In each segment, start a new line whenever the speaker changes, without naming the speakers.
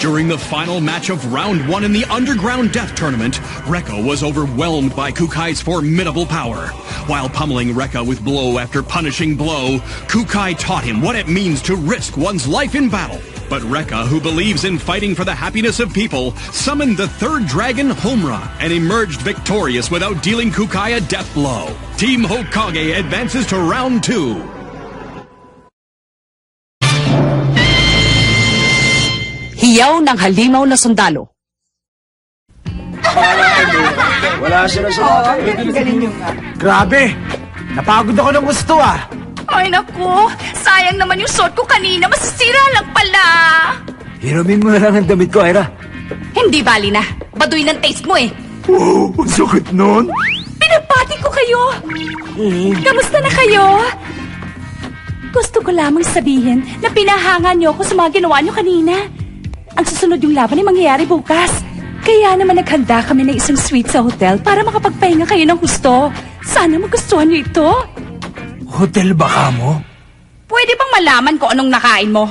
During the final match of round 1 in the Underground Death Tournament, Rekka was overwhelmed by Kukai's formidable power. While pummeling Rekka with blow after punishing blow, Kukai taught him what it means to risk one's life in battle. But Rekka, who believes in fighting for the happiness of people, summoned the third dragon, Homura, and emerged victorious without dealing Kukai a death blow. Team Hokage advances to round 2.
Hiyaw ng halimaw na sundalo.
Wala sila sa Grabe! Napagod ako ng gusto
Ay naku, sayang naman yung suot ko kanina, masisira lang pala.
Hiramin mo na lang ang damit ko, Ira.
Hindi bali na, baduy ng taste mo eh.
Oh, ang sakit nun.
Pinapati ko kayo. Kamusta na kayo? Gusto ko lamang sabihin na pinahanga niyo ako sa mga ginawa niyo kanina. Ang susunod yung laban ay mangyayari bukas. Kaya naman naghanda kami ng isang suite sa hotel para makapagpahinga kayo ng gusto. Sana magustuhan niyo ito.
Hotel ba ka mo?
Pwede bang malaman ko anong nakain mo?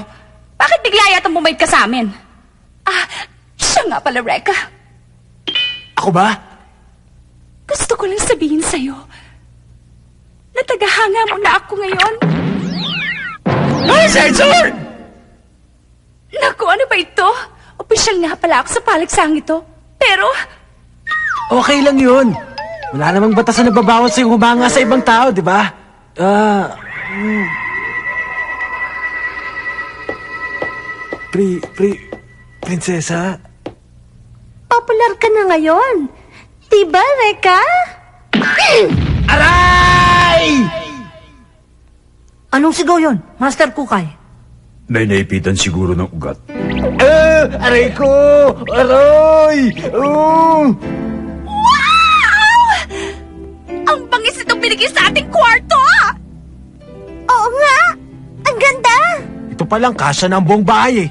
Bakit bigla yatang bumait ka sa amin? Siya nga pala, Rekka.
Ako ba?
Gusto ko lang sabihin sa'yo na tagahanga mo na ako ngayon.
Ay, Sensor!
Naku, ano ba ito? Opisyal nga pala ako sa palagsang ito. Pero...
Okay lang yun. Wala namang batas na nababawal sa'yo humanga sa ibang tao, di ba? Prinsesa?
Popular ka na ngayon. Diba, Rekka?
Aray!
Anong sigaw yon, Master Kukai?
May naipitan siguro ng ugat.
Aray ko! Aray!
Wow! Ang bangis itong binigay sa ating kwarto!
Oo nga! Ang ganda!
Ito palang kasya ng buong bahay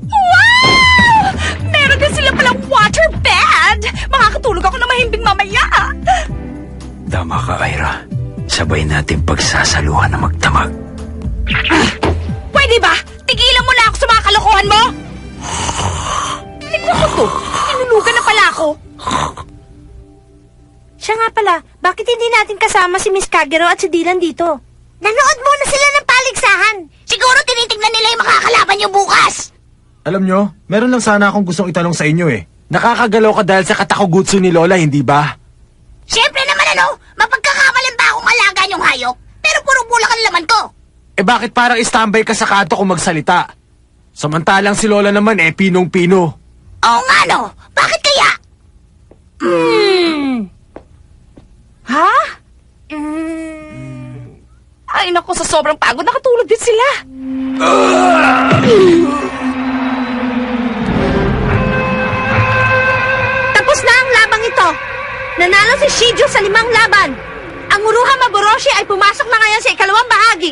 Wow! Meron din sila palang water bed! Makakatulog ako na mahimbing mamaya!
Tama ka, Ira. Sabay natin pagsasaluhan na magdamag.
Pwede ba? Tigilan mo na ako sa mga kalokohan mo! Tignan ko to. Inulugan na pala ako.
Siya nga pala, bakit hindi natin kasama si Miss Kagero at si Dylan dito? Nanood muna sila ng paligsahan.
Siguro tinitignan nila yung makakalaban niyo bukas.
Alam nyo, meron lang sana akong gustong itanong sa inyo Nakakagalaw ka dahil sa katakugutsu ni Lola, hindi ba?
Siyempre naman mapagkakamalan ba akong alaga niyong hayop? Pero puro bulak ang laman ko.
Bakit parang istambay ka sa kanto kung magsalita? Samantalang si Lola naman pinong-pino.
Oo nga no, bakit kaya? Ha? Ay naku, sa sobrang pagod nakatulog din sila.
Tapos na ang labang ito. Nanalo si Shiju sa 5 laban. Ang Uruha Maboroshi ay pumasok na ngayon sa ikalawang bahagi.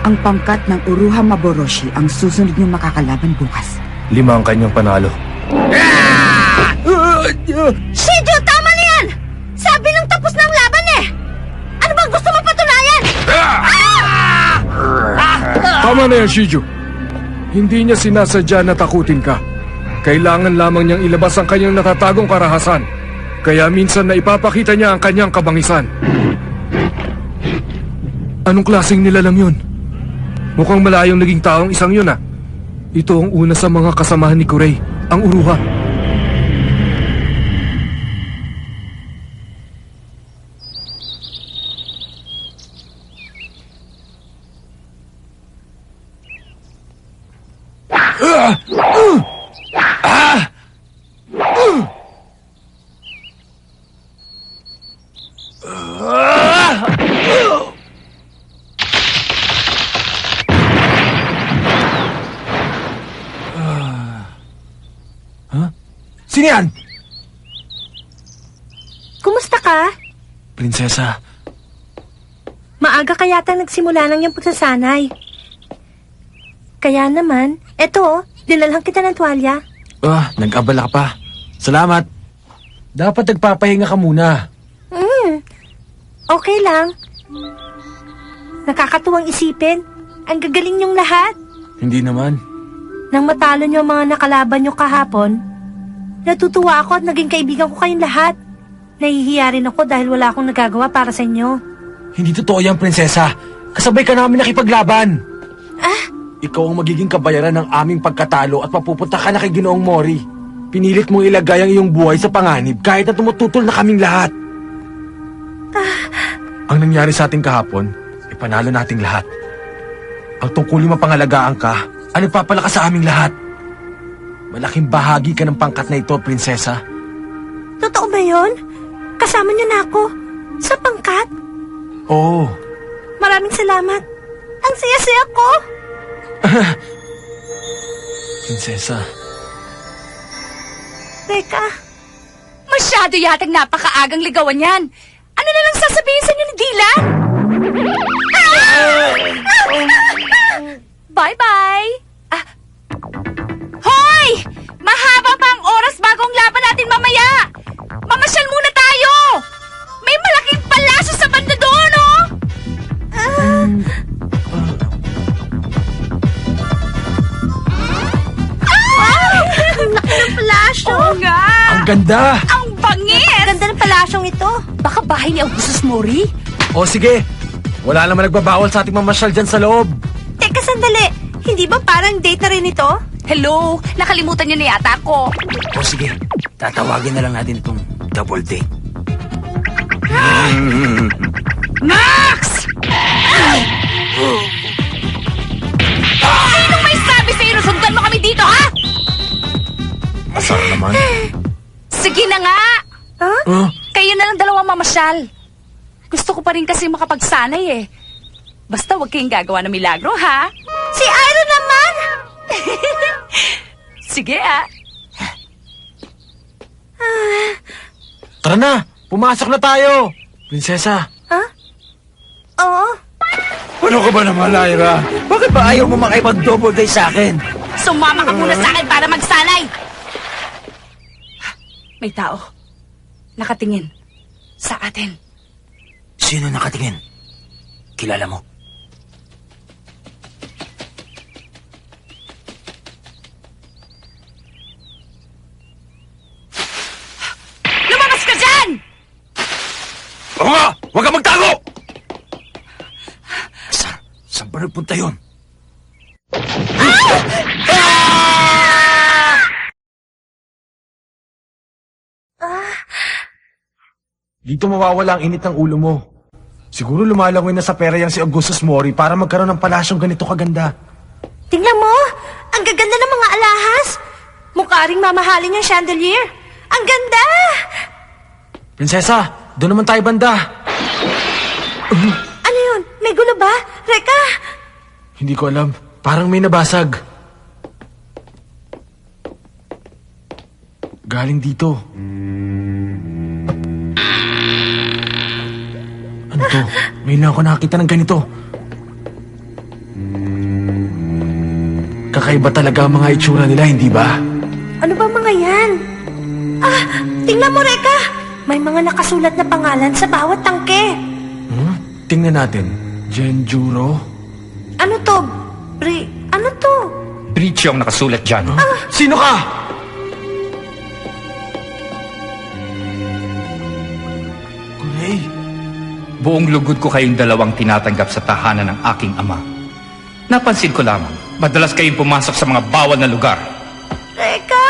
Ang pangkat ng Uruha Maboroshi ang susunod niyong makakalaban bukas.
5 ang kanyang panalo.
Shiju, tama na yan! Sabi nang tapos na ang laban Ano bang gusto mo patunayan?
Tama na yan, Shiju. Hindi niya sinasadya na takutin ka. Kailangan lamang niyang ilabas ang kanyang natatagong karahasan. Kaya minsan na ipapakita niya ang kanyang kabangisan. Anong klaseng nilalang yun? Mukhang malayong naging taong isang yun Ito ang una sa mga kasamahan ni Kurei, ang Uruha.
Sino yan?
Kumusta ka?
Prinsesa.
Maaga ka yata nagsimula ng iyong pagsasanay. Kaya naman, eto, dinalhan kita ng tuwalya.
Nag-abala ka pa. Salamat. Dapat nagpapahinga ka muna.
Okay lang. Nakakatuwang isipin. Ang gagaling niyong lahat.
Hindi naman.
Nang matalo niyo ang mga nakalaban niyo kahapon, natutuwa ako at naging kaibigan ko kayong lahat. Nahihiya rin ako dahil wala akong nagagawa para sa inyo.
Hindi totoo yan, prinsesa. Kasabay ka namin nakipaglaban. Ikaw ang magiging kabayaran ng aming pagkatalo at papupunta ka na kay Ginoong Mori. Pinilit mong ilagay ang iyong buhay sa panganib kahit na tumututol na kaming lahat. Ang nangyari sa ating kahapon, ipanalo nating lahat. Ang tungkulin mapangalagaan ka, ang nagpapalakas sa aming lahat. Malaking bahagi ka ng pangkat na ito, prinsesa.
Totoo ba yun? Kasama niyo na ako sa pangkat?
Oo.
Maraming salamat. Ang saya-saya ko.
Prinsesa.
Teka,
Masyado yatang napakaagang ligawan yan. Ano na lang sasabihin sa inyo ni Dylan? Bye-bye! Hoy! Mahaba pa ang oras bago ang laban natin mamaya! Mamasyal muna tayo! May malaking palasyo sa banda doon, oh!
ang laki ng palasyo.
Oo nga!
Ang ganda!
Ang bangis!
Ganda ng palasyong ito.
Baka bahay ni Augustus Mori?
O sige, wala naman nagbabawal sa ating mamasyal dyan sa loob.
Teka, sandali. Hindi ba parang date na rin ito?
Hello? Nakalimutan niyo na yata ako.
O sige, tatawagin na lang natin itong double date.
Max! Sinong may sabi sa'yo na sundan mo kami dito, ha?
Asar naman.
Sige na nga!
Huh?
Kayo na lang dalawa mamasyal. Gusto ko pa rin kasi makapagsanay eh. Basta huwag kayong gagawa ng milagro, ha?
Si Iron naman!
Sige, ah.
Tara na, pumasok na tayo. Prinsesa.
Oo.
Ano ka ba naman, Lyra? Bakit ba ayaw mo makipag-double date sa akin?
Sumama ka muna sa akin para magsanay. May tao. Nakatingin. Sa atin.
Sino nakatingin? Kilala mo?
Lumabas ka dyan!
Oo nga! Huwag ka magtago! Saan ba nagpunta yun?
Dito mawawala ang init ng ulo mo. Siguro lumalangoy na sa pera yang si Augustus Mori para magkaroon ng palasyong ganito kaganda.
Tingnan mo! Ang gaganda ng mga alahas! Mukha ring mamahalin yung chandelier. Ang ganda!
Prinsesa, doon naman tayo banda.
Ano yun? May gulo ba? Reka!
Hindi ko alam. Parang may nabasag. Galing dito. Ano to? May na ako nakakita ng ganito. Kakaiba talaga ang mga itsura nila, hindi ba?
Ano ba mga yan? Tingnan mo, Reka! May mga nakasulat na pangalan sa bawat tangke.
Tingnan natin. Genjuro?
Ano to? Ano to?
Breach ang nakasulat dyan.
Sino ka? Gulay.
Buong lugod ko kayong dalawang tinatanggap sa tahanan ng aking ama. Napansin ko lamang, madalas kayong pumasok sa mga bawal na lugar.
Reka!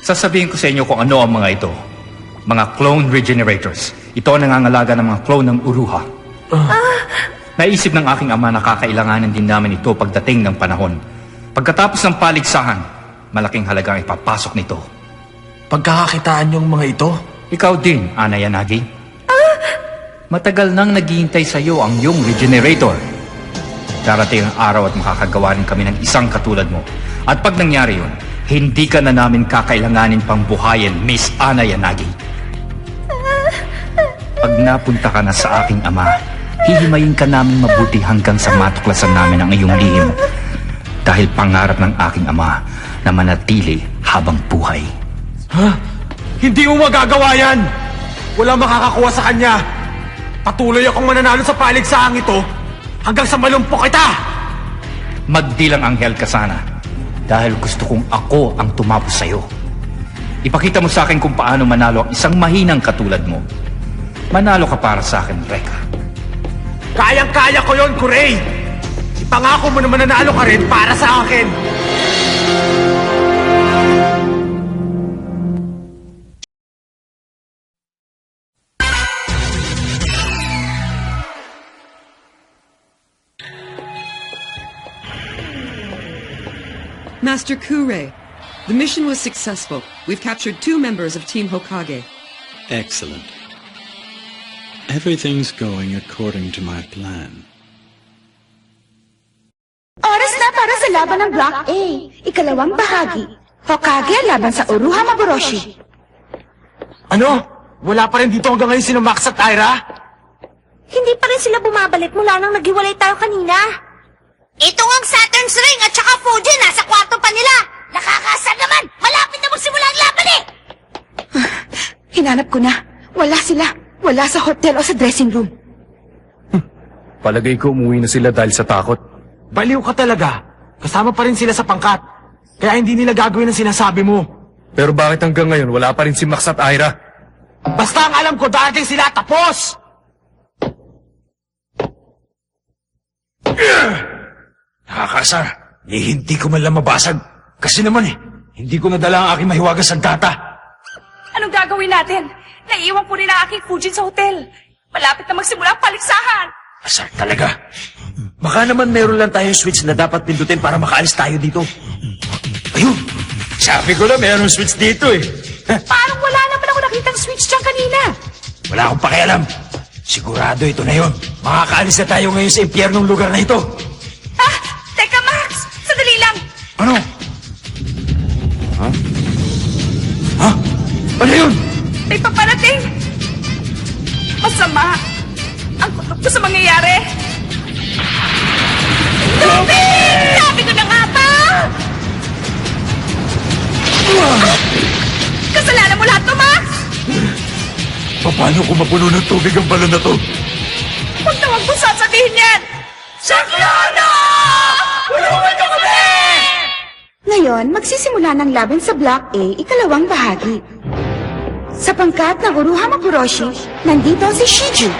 Sasabihin ko sa inyo kung ano ang mga ito. Mga clone regenerators. Ito ang nangangalaga ng mga clone ng Uruha. Naisip ng aking ama na kakailanganan din namin ito pagdating ng panahon. Pagkatapos ng paligsahan, malaking halagang ipapasok nito.
Pagkakakitaan yung mga ito?
Ikaw din, Ana Yanagi. Matagal nang naghihintay sa iyo ang iyong regenerator. Darating ang araw at makakagawa rin kami ng isang katulad mo. At pag nangyari yun, hindi ka na namin kakailanganin pang buhayin, Miss Ana Yanagi. Pag napunta ka na sa aking ama, hihimayin ka namin mabuti hanggang sa matuklasan namin ang iyong lihim. Dahil pangarap ng aking ama na manatili habang buhay.
Ha? Hindi mo magagawa yan! Wala makakakuha sa kanya! Patuloy akong mananalo sa paligsaang ito hanggang sa malumpok kita!
Magdilang anghel ka sana dahil gusto kong ako ang tumapos sa'yo. Ipakita mo sa akin kung paano manalo ang isang mahinang katulad mo. Manalo ka para sa akin, Rekka.
Kayang-kaya ko yon, Kurei! Ipangako mo na mananalo ka rin para sa akin!
Master Kure, the mission was successful. We've captured 2 members of Team Hokage.
Excellent. Everything's going according to my plan.
Oras na para sa laban ng Block A. Ikalawang bahagi. Hokage laban sa Uruha Maboroshi.
Ano? Wala pa rin dito hanggang ngayon sino Max at Aira?
Hindi pa rin sila bumabalik mula nang naghiwalay tayo kanina.
Ito ang Saturn's Ring at saka Fuji nasa kwarto pa nila. Nakakasar naman. Malapit na magsimula ang laban eh.
Hinanap ko na. Wala sila. Wala sa hotel o sa dressing room.
Palagay ko umuwi na sila dahil sa takot.
Baliw ka talaga. Kasama pa rin sila sa pangkat. Kaya hindi nila gagawin ang sinasabi mo.
Pero bakit hanggang ngayon wala pa rin si Max at Aira?
Basta ang alam ko, darating sila tapos!
Nakakasar. Hindi ko man lang mabasag. Kasi naman hindi ko nadala ang aking mahiwagas ang data.
Anong gagawin natin? Naiiwan ko rin ang aking Fujin sa hotel. Malapit na magsimula ang paligsahan.
Asar talaga. Baka naman meron lang tayong switch na dapat pindutin para makaalis tayo dito. Ayun! Sabi ko na meron switch dito eh.
Parang wala naman ako nakitang switch dyan kanina.
Wala akong pakialam. Sigurado ito na yun. Makakaalis na tayo ngayon sa impyernong lugar na ito.
Ah! Teka, Max! Sandali lang!
Ano? Ha? Ha? Ano yun?
May paparating! Masama! Ang kutok ko sa mangyayari! Tubig! Sabi ko na nga ba? Kasalanan mo lahat to, Max!
Paano kung mapuno ng tubig ang balon na to?
Huwag na huwag mo sasabihin yan! Saklano! Tulungan niyo kami!
Ngayon, magsisimula ng laban sa Block A, ikalawang bahagi. Sa pangkat ng Uruha Maboroshi, nandito si Shiju.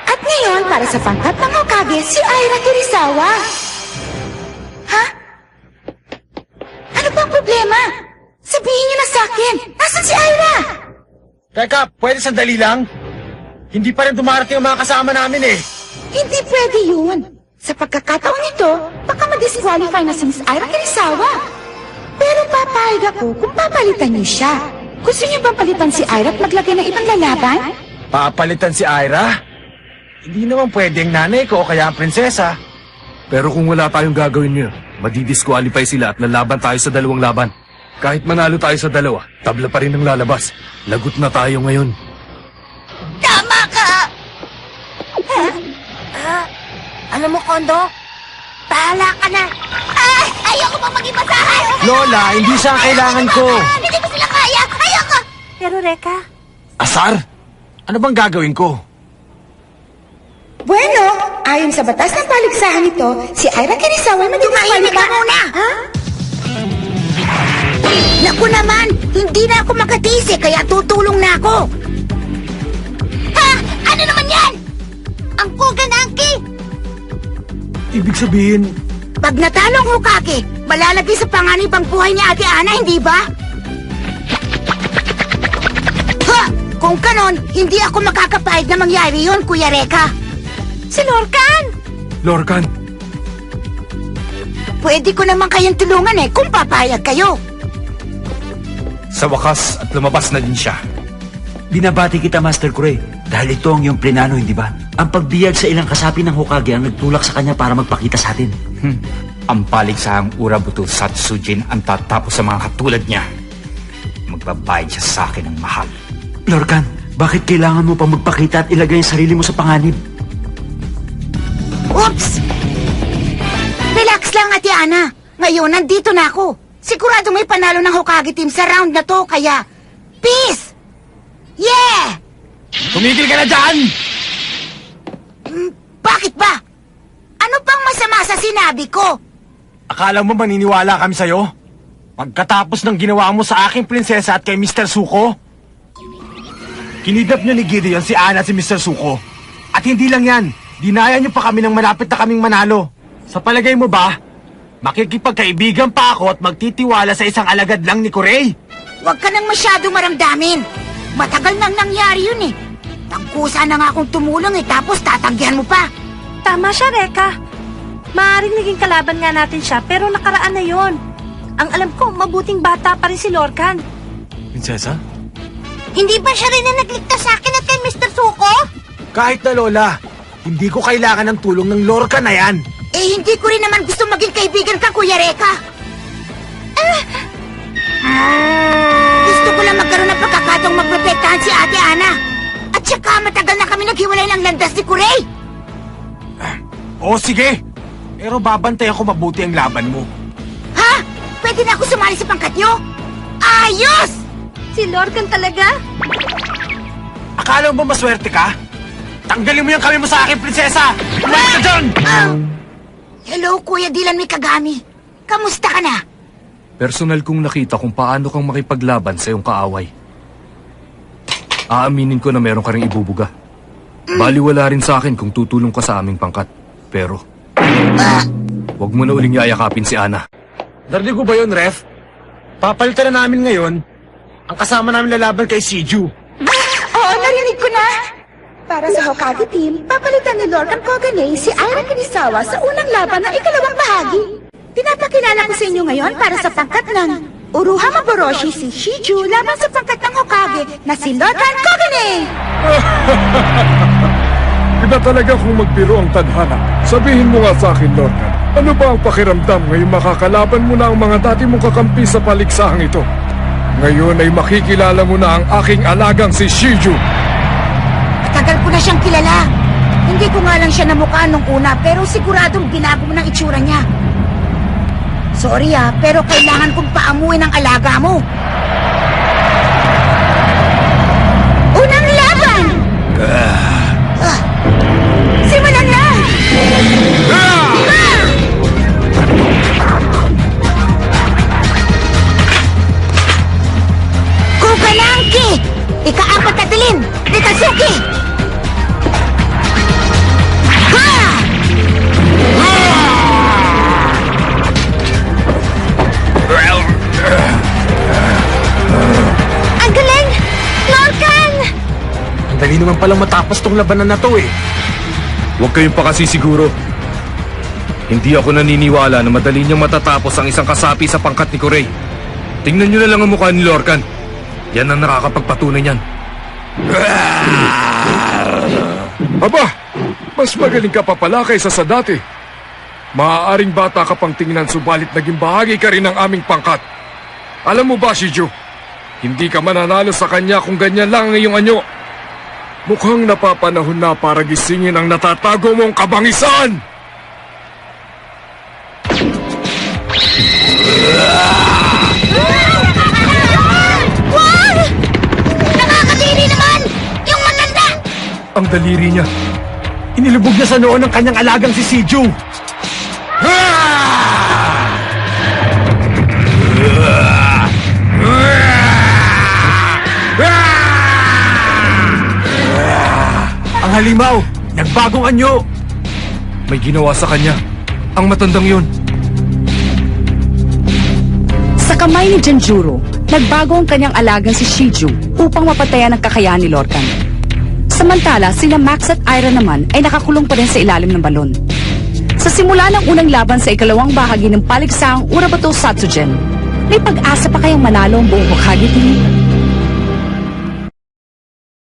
At ngayon, para sa pangkat ng Hokage, si Aira Kirisawa. Ha? Ano bang problema? Sabihin niyo na sa akin, nasan si Aira?
Teka, pwede sandali lang? Hindi pa rin dumarating ang mga kasama namin eh.
Hindi pwede yun. Sa pagkakataon nito, baka ma-disqualify na si Miss Aira Kirisawa. Pero papayag ako kung papalitan niyo siya. Gusto niyo bang palitan si Aira at maglagay ng ibang lalaban?
Papalitan si Aira? Hindi naman pwede ang nanay ko o kaya ang prinsesa.
Pero kung wala tayong gagawin niyo, madidisqualify sila at lalaban tayo sa 2 laban. Kahit manalo tayo sa 2, tabla pa rin ang lalabas. Lagot na tayo ngayon.
Tama ka!
Alam mo, Kondo?
Bahala ka na. Ay! Ayoko pa maging masahay!
Lola, hindi siya ang kailangan ko.
Hindi ko sila kaya! Ayoko!
Pero Reka,
Asar? Ano bang gagawin ko?
Bueno, ayon sa batas ng paligsahan nito, si Aira Kirisawa ay
Tumahimik ka muna!
Ha?
Naku naman! Hindi na ako makatisi kaya tutulong na ako! Ha? Ano naman yan? Ang Kugan Anki!
Ibig sabihin,
Pag natalo ang Hokage, malalagay sa panganib ang buhay ni Ate Ana, hindi ba? Ha! Kung kanon, hindi ako makakapahid na mangyari yun, Kuya Reka. Si Lorcan!
Lorcan,
Pwede ko naman kayong tulungan kung papayag kayo.
Sa wakas at lumabas na din siya.
Binabati kita, Master Kure, dahil ito ang iyong plinano, hindi ba? Ang pagbiyag sa ilang kasapi ng Hokage ang nagtulak sa kanya para magpakita sa atin.
Ang paligsahang Urabuto Satsujin ang tatapos sa mga katulad niya. Magbabayad siya sa akin ng mahal.
Lorcan, bakit kailangan mo pa magpakita at ilagay ang sarili mo sa panganib?
Oops! Relax lang, Ate Ana. Ngayon, nandito na ako. Sigurado may panalo ng Hokage team sa round na to, kaya... Peace! Yeah!
Tumigil ka na dyan!
Bakit ba? Ano pang masama sa sinabi ko?
Akala mo maniniwala kami sa'yo? Pagkatapos ng ginawa mo sa aking prinsesa at kay Mr. Suko? Kinidnap niyo ni Gideon si Ana at si Mr. Suko. At hindi lang yan, dinaya niyo pa kami ng malapit na kaming manalo. Sa palagay mo ba, makikipagkaibigan pa ako at magtitiwala sa isang alagad lang ni Kurei?
Huwag ka nang masyado maramdamin. Matagal nang nangyari yun eh. Tagkusa na nga akong tumulong eh, tapos tatanggihan mo pa.
Tama siya, Reka. Maaaring naging kalaban nga natin siya, pero nakaraan na yon. Ang alam ko, mabuting bata pa rin si Lorcan.
Prinsesa?
Hindi ba siya rin na nagligtas sa akin at kay Mr. Suko?
Kahit na Lola, hindi ko kailangan ng tulong ng Lorca na yan.
Eh, hindi ko rin naman gusto maging kaibigan ka, Kuya Reka. Gusto ko lang magkaroon ng pagkakataong magprotektahan si Ate Ana. At saka matagal na kami naghiwalay ng landas ni Kurei.
O sige, pero babantay ako mabuti ang laban mo.
Ha? Pwede na ako sumali sa pangkat nyo? Ayos!
Si Lorcan talaga?
Akala mo ba maswerte ka? Tanggalin mo yung kami mo sa akin, prinsesa! Umalis ka dyan!
Hello, Kuya Dylan Mikagami. Kamusta ka na?
Personal kong nakita kung paano kang makipaglaban sa iyong kaaway. Aaminin ko na meron ka ring ibubuga. Baliwala rin sa akin kung tutulong ka sa aming pangkat. Pero, huwag mo na uling yayakapin si Ana.
Narinig ko ba yun, Ref? Papalitan na namin ngayon ang kasama namin lalaban kay Shiju.
Oo, narinig ko na. Para sa Hokage team, papalitan ni Lorcan Kogane si Aira Kirisawa sa unang laban ng ikalawang bahagi. Pinapakilala ko sa inyo ngayon para sa pangkat ng Uruha Maboroshi si Shiju laban sa pangkat ng Hokage na si Lorcan Kogane.
Iba talaga kung magbiro ang tadhana. Sabihin mo nga sa akin, Lorcan, ano ba ang pakiramdam ngayong makakalaban mo na ang mga dati mong kakampi sa paliksahang ito? Ngayon ay makikilala mo na ang aking alagang si Shiju.
Matagal ko na siyang kilala. Hindi ko nga lang siya namukha nung una, pero siguradong binago mo ng itsura niya. Sorry pero kailangan kong paamuin ang alaga mo. Unang laban! Simulan na! Kuganangki! Ika-apat na dilim! Nitasuki! Ang galing! Lorcan!
Ang dali naman palang matapos tong labanan na to eh.
Huwag kayong pakasisiguro. Hindi ako naniniwala na madali niyang matatapos ang isang kasapi sa pangkat ni Kurei. Tingnan niyo na lang ang mukha ni Lorcan. Yan ang nakakapagpatunay niyan. Aba, mas magaling ka pa pala kaysa sa dati. Maaaring bata ka pang tingnan subalit naging bahagi ka rin ng aming pangkat. Alam mo ba, Shiju? Hindi ka mananalo sa kanya kung ganyan lang ang iyong anyo. Mukhang napapanahon na para gisingin ang natatago mong kabangisan!
Wow! Nakakadiri naman! Yung matanda!
Ang daliri niya. Inilubog niya sa noon ng kanyang alagang si Shiju. Ang halimaw, nagbagong anyo.
May ginawa sa kanya. Ang matandang yun.
Sa kamay ni Genjuro, nagbago ang kanyang alagang si Shiju upang mapatayan ang kakayahan ni Lorcan. Samantala, sina Max at Aira naman ay nakakulong pa rin sa ilalim ng balon. Sa simula ng unang laban sa ikalawang bahagi ng paligsahang Urabato Satsugen, may pag-asa pa kayang manalo ang buong Hokage team?